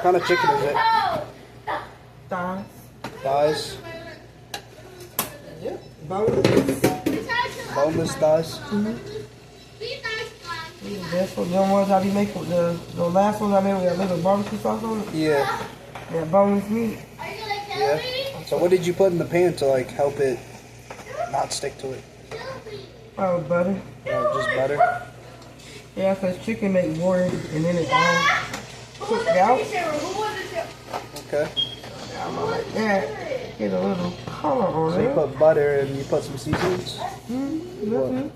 kind of chicken is it? Thighs. Thighs? Yep. Boneless. Boneless thighs? That's what the ones I be making. The last ones I made with that little barbecue sauce on it. Yeah. That boneless meat. Yeah. So what did you put in the pan to like help it not stick to it? Oh, butter. Just butter? Yeah, because chicken make water and then it all cooks out. Okay. Like that. Get a little color on So it. you put butter and you put some seasonings? Mm-hmm.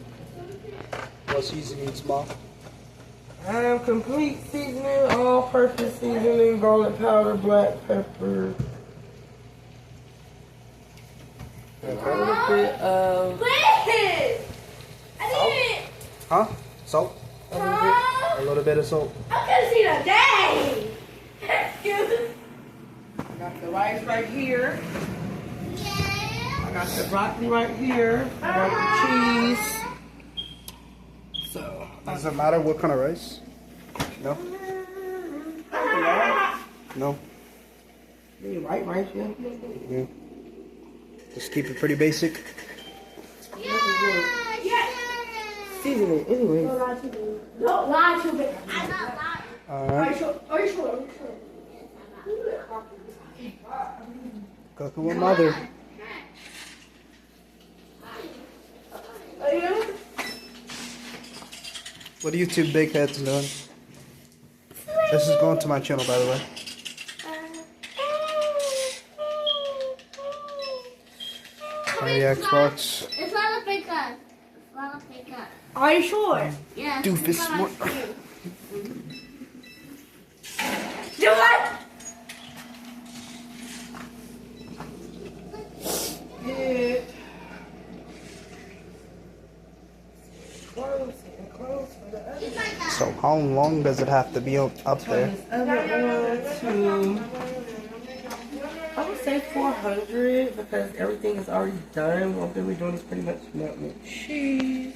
What seasonings, Mom? Complete seasoning, all-purpose seasoning, garlic powder, black pepper. A little bit of Salt? Huh? Salt? a little bit. A little bit of salt. I could see the day. Got the rice right here. I got the broccoli right here. I got the cheese. So, Does it matter what kind of rice? No? No? maybe white rice, yeah. Yeah. Just keep it pretty basic. Seasoning, anyway. Don't lie to me. I'm not lying. Alright. Are you sure? Cooking with mother. Are you? What are you two big heads doing? This is going to my channel, by the way. Play Xbox. It's not a big gun. It's not a big gun. Are you sure? Yeah. Doofus. Do what? Get close and close for the other. So how long does it have to be up there? This other one to, I would say 400 because everything is already done. One thing we're doing is pretty much melting the cheese.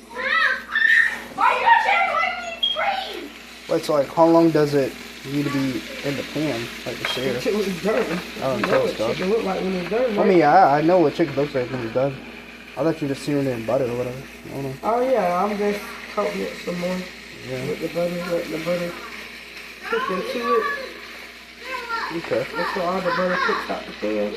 Why are you sharing my screen? Wait, so like how long does it need to be in the pan? Like the share? Chicken was done. Oh, You until know it's what done. chicken look like when it's done, I right? mean, I know what chicken looks like when it's done. I thought you just searing it in butter or whatever. I don't know. Oh yeah, I'm just coating it some more Yeah. with the butter, letting the butter cook into it. Okay. Make sure all the butter cooks out the pan.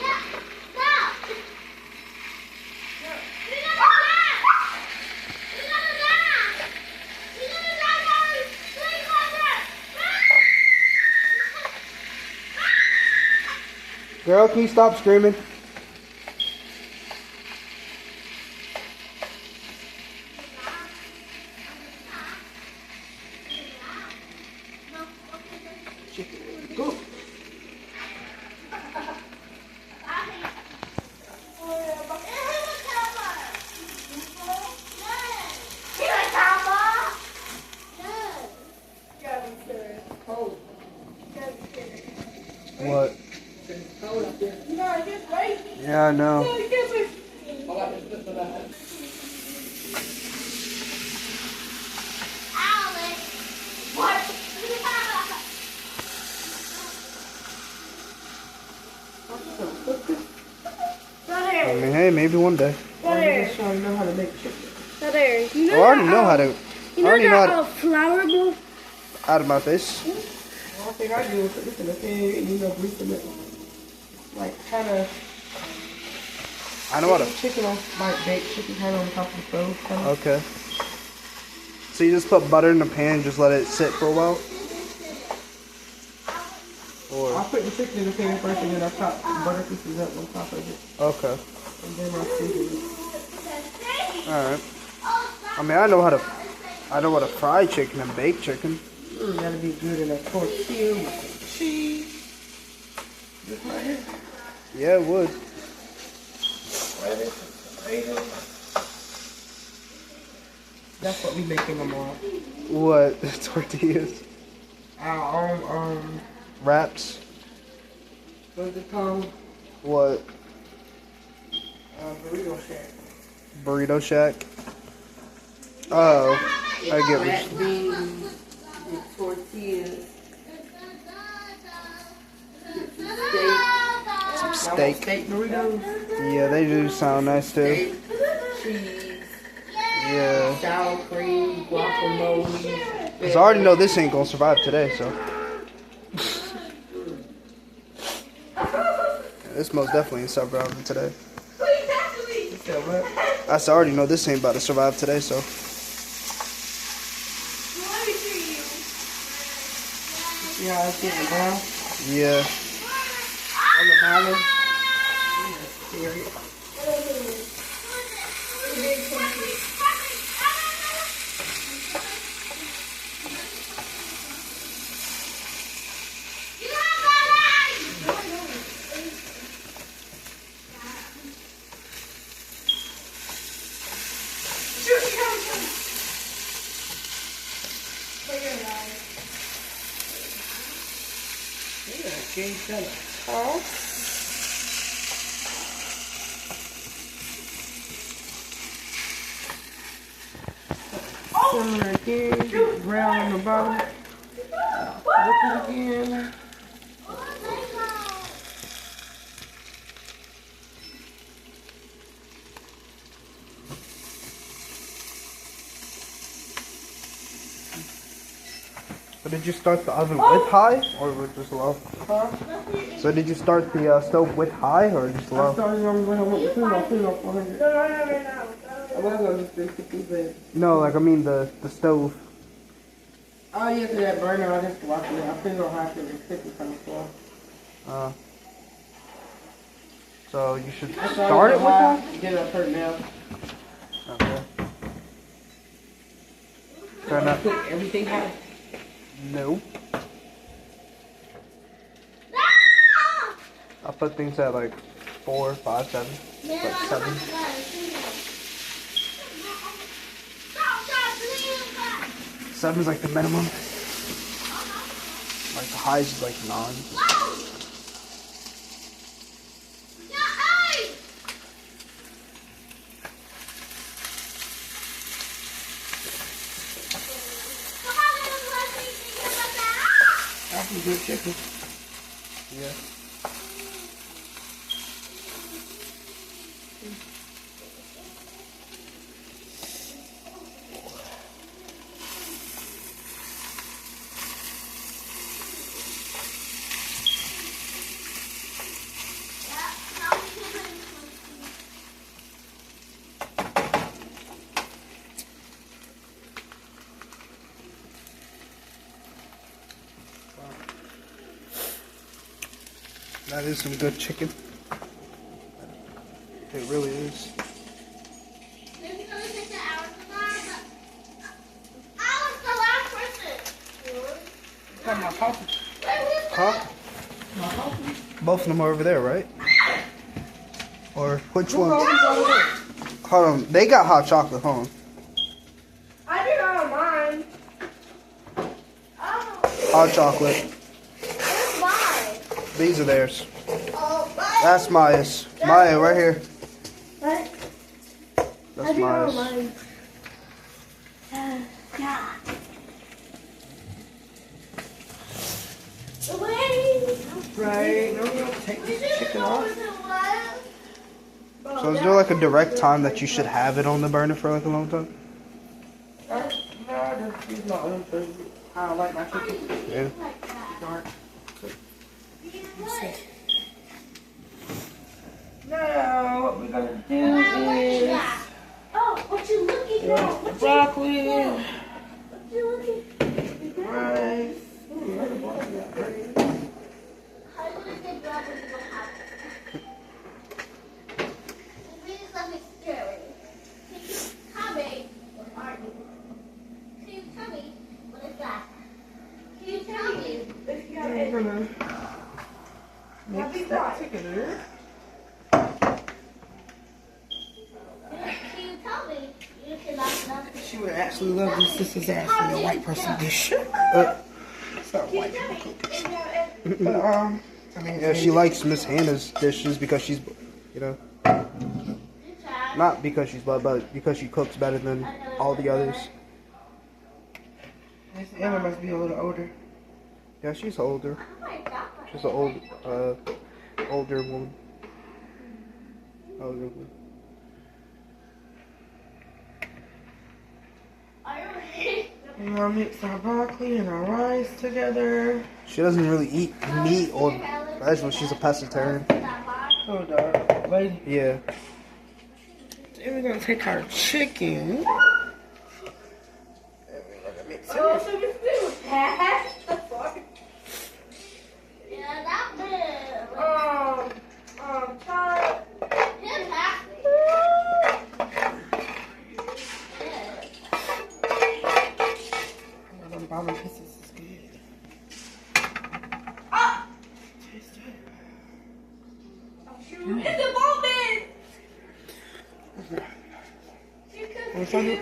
Girl, can you stop screaming? Go. What? Yeah, I know. I mean, hey, maybe one day. I'm just trying to know how to make chicken. You Oh, I already know how to. I already know how to. flour bowl? Out of my face. One thing I do is put this in the pan and you know greasing it. Like kind of I know how to. chicken on like baked chicken kind of on top of the stove. Kinda. Okay. So you just put butter in the pan and just let it sit for a while? Or I put the chicken in the pan first and then I chop the butter pieces up on top of it. okay. And then I season it. Alright. I mean, I know how to fry chicken and bake chicken. Gotta be good in a tortilla with some cheese. This right here. Yeah, it would. Lettuce, tomatoes. That's what we making them on. What? Tortillas? Our own, Wraps? what's it called? What? Burrito shack. Burrito Shack? Oh, I get Red what beans with tortillas. Some Steak. steak. Burritos. Yeah, they do sound nice too. Steak, cheese, Yeah. sour cream, guacamole. Cause I already know this ain't gonna survive today, so. This most definitely ain't surviving today. I already know this ain't about to survive today, so. Yeah, it's getting brown. Yeah. On the bottom. Serious. Simmer again, brown on the bottom. Flip it again. So did you start the oven with high or with just low? Huh? So did you start the stove with high or just I low? started on when I went to put it on 400. I was going to just 50 bed. No, like I mean the stove. Oh, yeah, to that burner, I just walked it. I put it on high because it's 50 from the floor. So you should I start it with high? Then I turn it down. Okay. Turn up. Put everything high. No. I put things at like 4, 5, 7. Like 7. 7 is like the minimum. Like the highest is like 9. That's some good chicken. Yeah. That is some good chicken. It really is. Got my coffee. Huh? My coffee. Both of them are over there, right? Or which Who one? coffee's over there? Hold on. They got hot chocolate, hold on. I did all mine. Oh, Hot chocolate. where's mine? These are theirs. Oh, mine. That's Maya's. Maya, right here. What? That's Maya's. Yeah. Right. No, no, take this chicken off. So is there like a direct time that you should have it on the burner for like a long time? No, I just use my own food. I like my chicken Yeah. dark. Now, what we're gonna do is Oh, what you looking for? broccoli, What you looking for? rice. I wouldn't say broccoli will happen. It means something scary. Can you tell me what are you? Can you tell me what is that? Can you tell me? We're gonna mix that together. Can you tell me? You cannot love me. She would actually love this. This is actually a white person dish. It's not white people cook. But, I mean, Yeah, she likes Miss Hannah's dishes because she's, you know, not because she's black, but because she cooks better than all the others. Miss Anna must be a little older. Yeah, she's older. Oh my God. She's an older woman. Older woman. I'm gonna mix our broccoli and our rice together. She doesn't really eat meat or vegetables. She's a pescatarian. Oh, darn. Lady. Yeah. Then we're gonna take our chicken. And we're gonna mix it. Oh, so we do that? Yeah, that bit. Child. Him happy. The bottom pieces is good. Ah! Taste it. It's a moment! You What's could on it?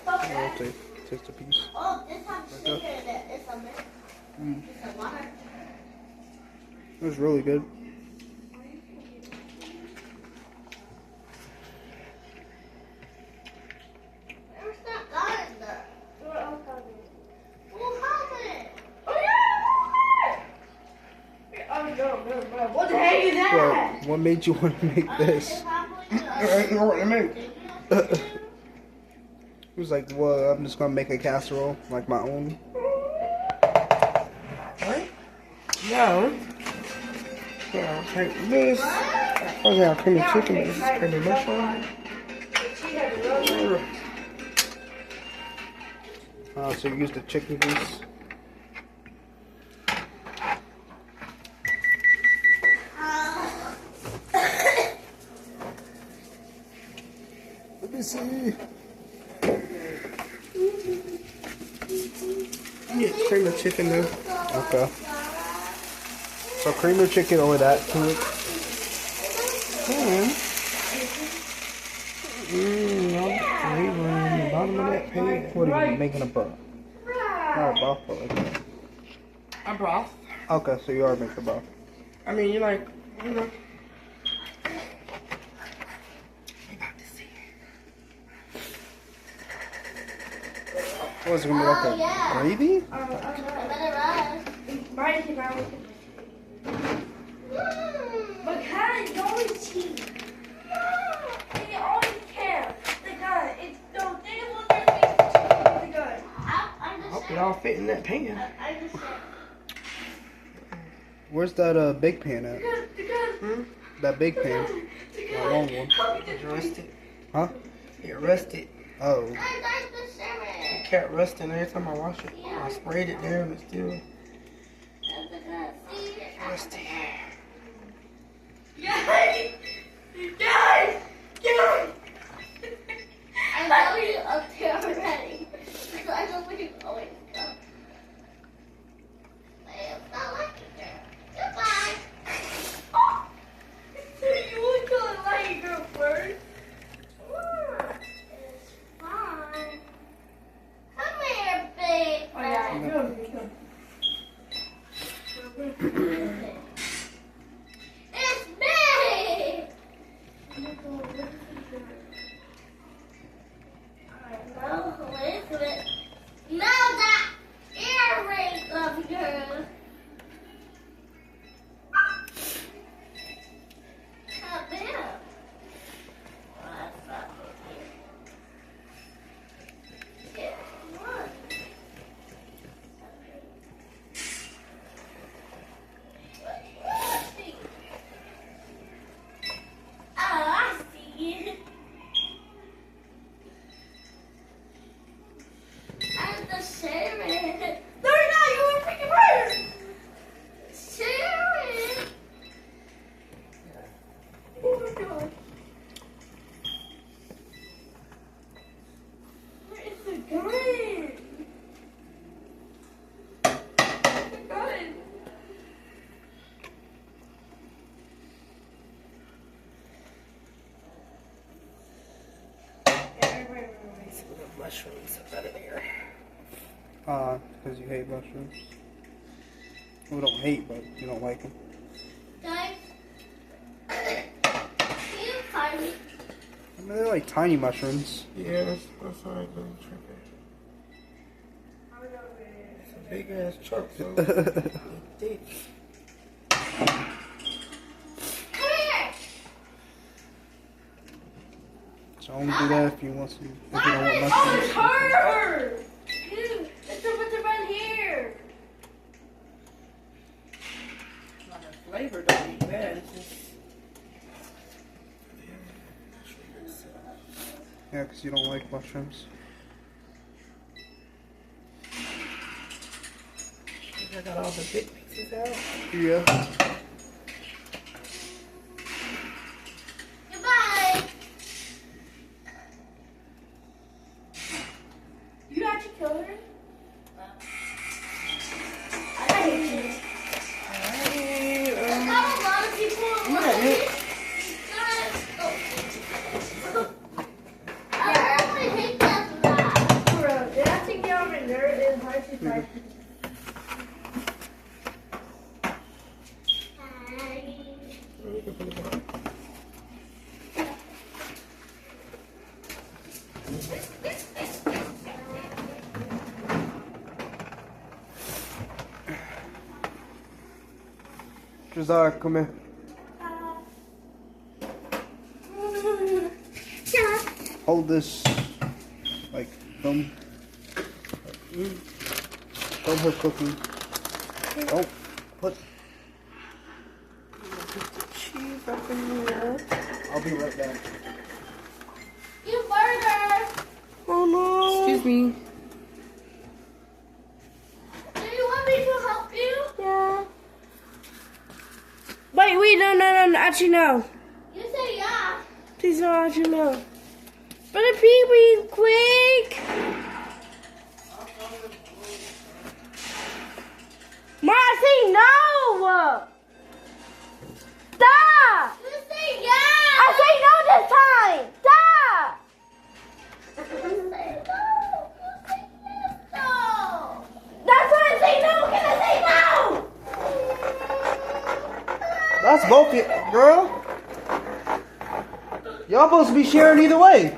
I'll taste a piece. Oh, this has sugar in it. It's a milk. It's a water. It was really good. There's that guy in there. Who has it? Oh, yeah! Oh, no. What the heck is that? Well, what made you want to make this? You know what I mean? It was like, well, I'm just gonna make a casserole, like my own. Right? Now, yeah, I'll take this. Oh, yeah, creamy chicken, but this is creamy mushroom. So you use the chicken grease. Let me see. Yeah, creamy chicken though. Okay. So cream of chicken or that to it. And, no flavor in the bottom of that pan. What are you making a broth? Not a broth, but like that. A broth. Okay, so you are making a broth. I mean, you like, you know. What is it gonna be like a gravy? But Karen, you always cheat. They always care. The gun. It's no. They will never make the gun. I hope it all fit in that pan. I just said. Where's that big pan at? The gun. That big pan. That long one. It's rusted. Huh? It rusted. Oh. I like the salmon. It kept rusting every time I wash it. I sprayed it down, it's still That's the gun. See? rusty. Guys! Guys! Guys! I know you up there already. So I know where you're going to go. I am not like it there. Goodbye. Oh! You would go like it girl first. It's fine. Come here, big. Oh, yeah. It's big! No, wait a minute. No, that earring of yours. Come here. What's up with you? Get one. Oh, I see. And the Sharon. No, you're not. You were freaking right. Sharon. Oh my God. Where is the gun? The gun. Some of the mushrooms out of there. Because you hate mushrooms. We don't hate, but you don't like them. Guys, can you find me? I mean, they're like tiny mushrooms. Yeah, that's why I didn't trip it. It's a big ass truck, bro. Thick. Come here. So only do that if you want to. If you don't want Oh, mushrooms. it's her. Dude, it's supposed to run here. The flavor don't be bad. It's just. Yeah, because you don't like mushrooms. I got all the big pieces out. Yeah. Goodbye. You actually killed her? I hate you. How a lot of people Yeah, it. I really hate that for that. Bro, did I think you're a nerd? It's hard to find. Jazar, come here. Hold this. Like, film her cooking. Don't put. Cheese up in there. I'll be right back. You burger. Oh no. Excuse me. Do you want me to help you? Yeah. Wait, no. Actually, no. You say yeah. Please don't actually no. Brother Pee-wee, quick! Ma, say no! Stop! You say yeah. I say no this time! Stop! You say no. You say yes. No. That's why I say no, because I say no! That's both you, girl. Y'all supposed to be sharing either way.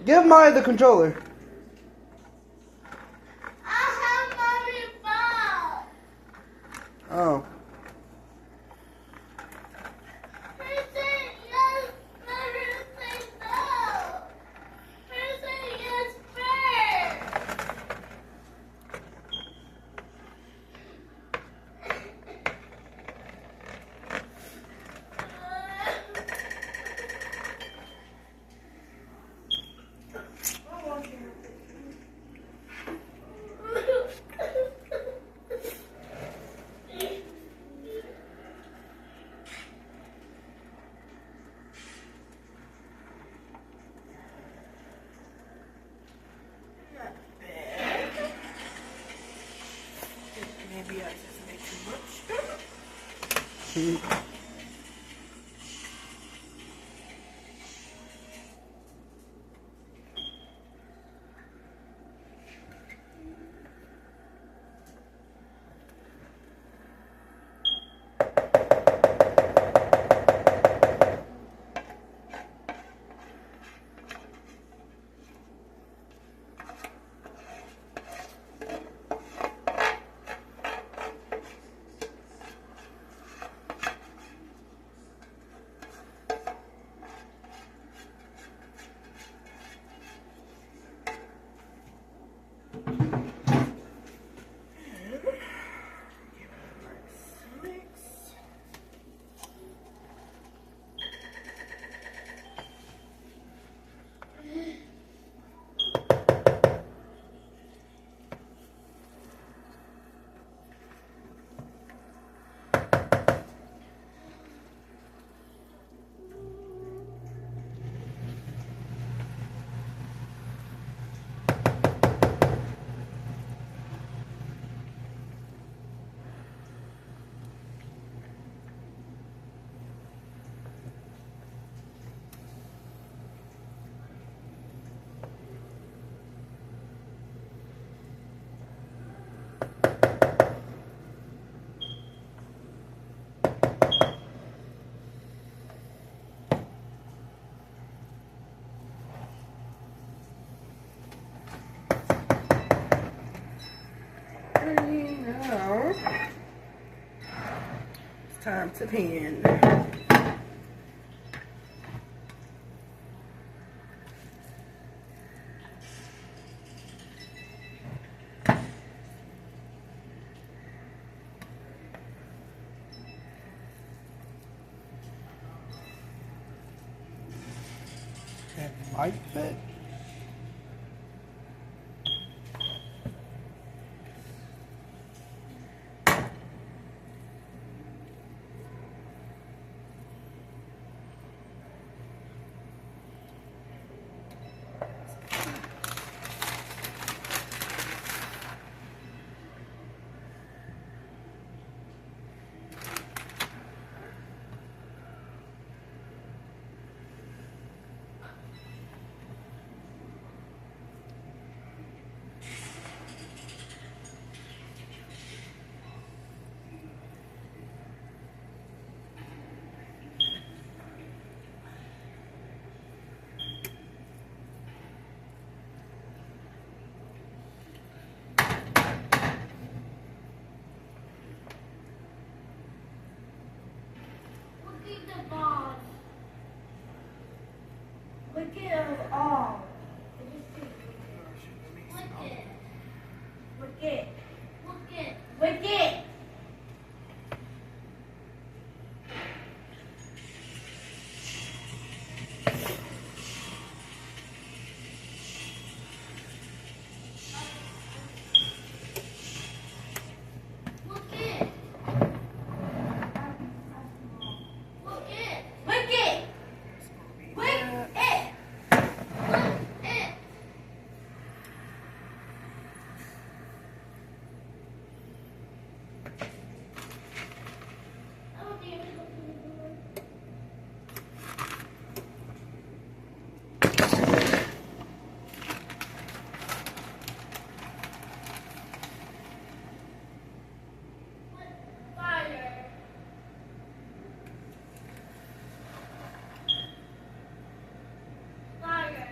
Give Maya the controller. I have my remote. Oh. Person yes. Never say no. Person yes first. Maybe I just make too much. time to pan. It might fit. Look at the balls. Look at them all. Look it. Look it. Look it. Look it. Look it. Look it. Look it. Look it. Look it. Oh, dear. Fire. Fire.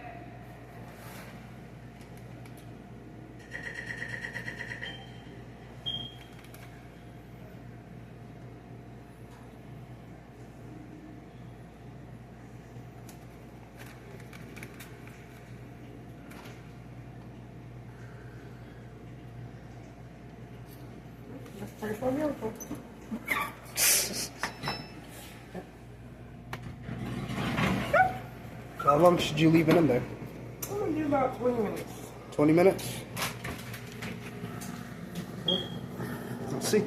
Let's pray for a miracle. How long should you leave it in there? I'm gonna do about 20 minutes. 20 minutes? Let's see.